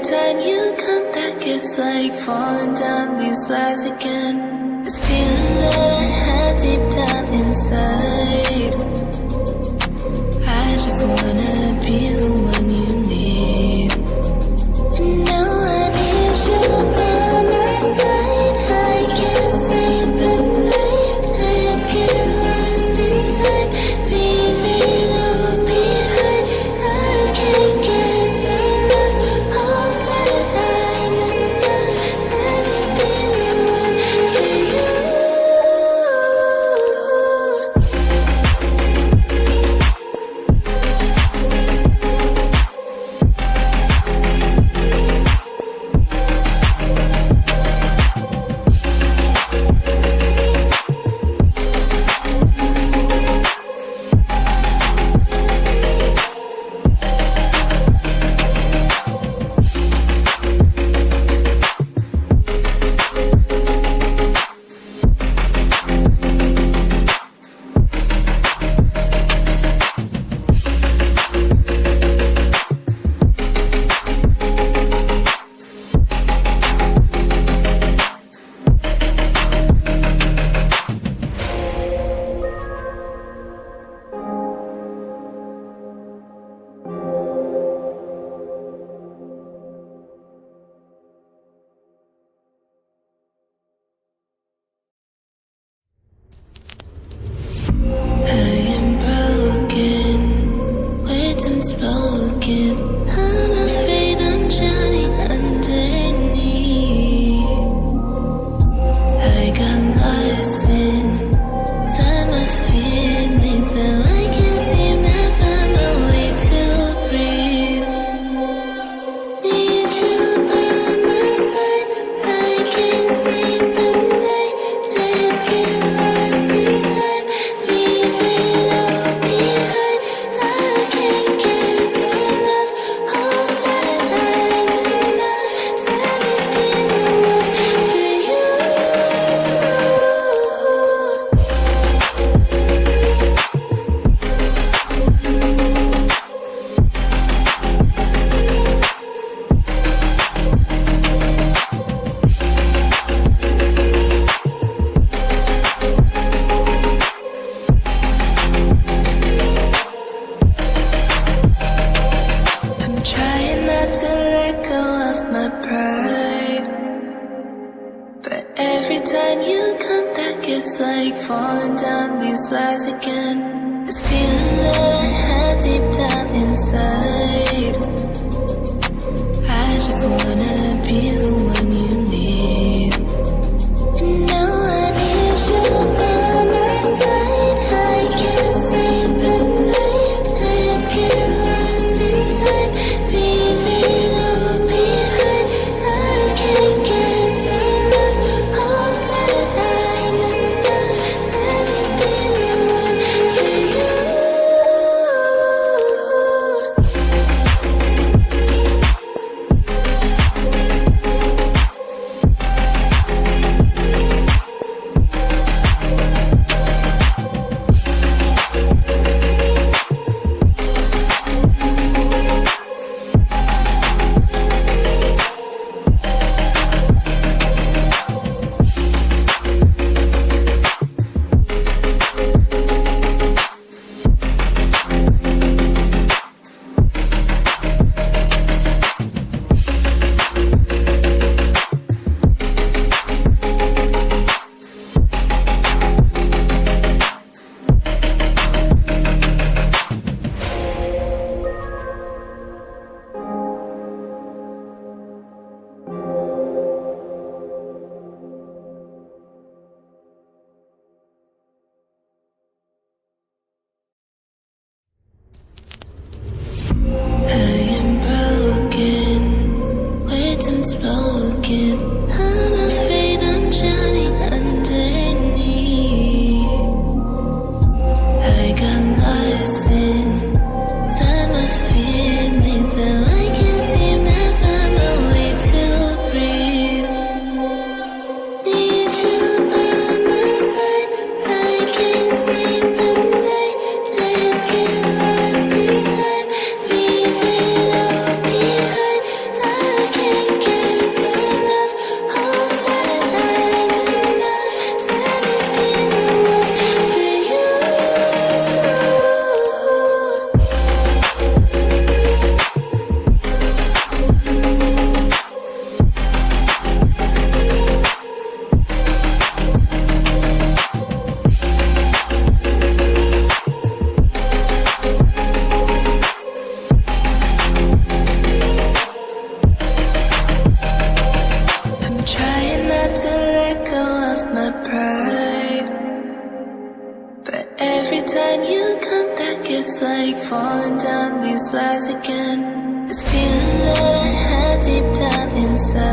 time you come back, it's like falling down these lies again. This feeling that I have deep down inside, I just wanna be the one you need. And now I need you by my side. I can't sleep at night. Let's get lost in time, leave it all behind. I can't get enough of that I'm enough. Let me be the one for you. Unspoken, I'm afraid I'm drowning underneath. I got lost inside my feelings, though I can't seem to find my way to breathe. Need you by my side, I can't sleep at night. Let's get lost in time, leave it all behind. I can't get enough of that I'm enough. Let me be the one for you. I'm trying not to let go of my pride, but every time you come back, it's like falling down these lies again. This feeling that I have deep down inside, I just wanna be the one you need. And now I need you by my side. I can't sleep at night. Let's get lost in time, leave it all behind. I can't get enough of that I'm enough. Let me be the one for you. Unspoken, I'm afraid I'm drowning underneath. I got lost inside my feelings, though I can't seem to find my way to breathe. Need you by my side, I can't sleep at night. Let's get lost in time, leave it all behind. I can't time you come back, it's like falling down these lies again. This feeling that I have deep down inside.